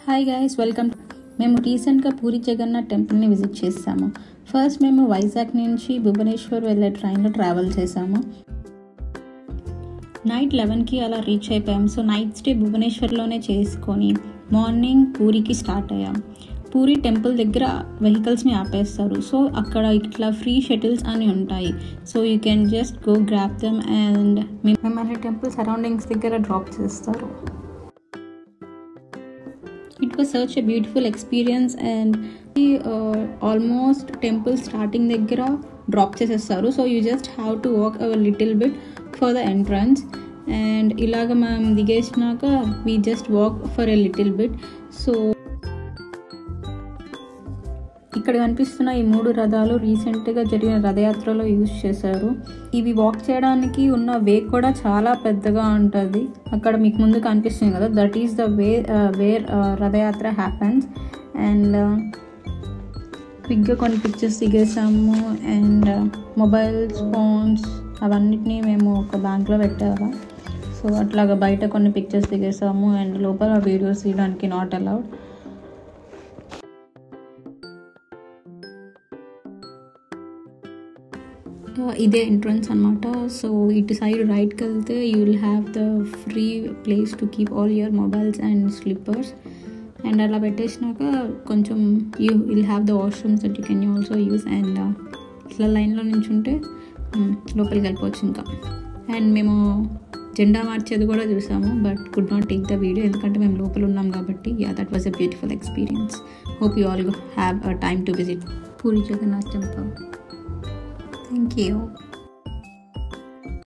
Hi guys, welcome. మేము రీసెంట్గా పూరి జగన్నాథ్ టెంపుల్ని విజిట్ చేసాము. ఫస్ట్ మేము వైజాగ్ నుంచి భువనేశ్వర్ వెళ్ళే ట్రైన్లో ట్రావెల్ చేసాము. నైట్ 11కి అలా రీచ్ అయిపోయాం. సో నైట్ స్టే భువనేశ్వర్లోనే చేసుకొని మార్నింగ్ పూరికి స్టార్ట్ అయ్యాం. పూరి టెంపుల్ దగ్గర వెహికల్స్ని ఆపేస్తారు. సో అక్కడ ఇట్లా ఫ్రీ షటిల్స్ అని ఉంటాయి. So you can just go grab them and మిమ్మల్ని టెంపుల్ సరౌండింగ్స్ దగ్గర డ్రాప్ చేస్తారు. It was such a beautiful experience and almost temple starting దగ్గర డ్రాప్ చేసేస్తారు. So you just have to walk a little bit for the entrance and ఇలాగ మనం దిగేసినాక we just walk for a little bit. So ఇక్కడ కనిపిస్తున్న ఈ 3 రథాలు రీసెంట్గా జరిగిన రథయాత్రలో యూజ్ చేశారు. ఇవి వాక్ చేయడానికి ఉన్న వే కూడా చాలా పెద్దగా ఉంటుంది. అక్కడ మీకు ముందు కనిపిస్తుంది కదా, that is the way wear Rath Yatra happens. And క్విక్గా కొన్ని పిక్చర్స్ దిగేసాము. అండ్ మొబైల్స్, ఫోన్స్ అవన్నిటినీ మేము ఒక బ్యాంక్లో పెట్టాము. సో అట్లాగా బయట కొన్ని పిక్చర్స్ దిగేసాము. అండ్ లోపల వీడియోస్ తీయడానికి నాట్ అలౌడ్. ఇదే ఎంట్రన్స్ అనమాట. సో ఇటు సైడ్ రైట్కి వెళ్తే you will have the free place to keep all your mobiles and slippers. And అలా పెట్టేసినాక కొంచెం you will have the washrooms that you can also use. And ఇట్లా లైన్లో నుంచి ఉంటే లోపలికి వెళ్ళిపోవచ్చు ఇంకా. అండ్ మేము జెండా మార్చేది కూడా చూసాము, but could not take the video ఎందుకంటే మేము లోపల ఉన్నాం కాబట్టి. That was a beautiful experience. Hope you all have a time to visit Puri Jagannath temple. Thank you.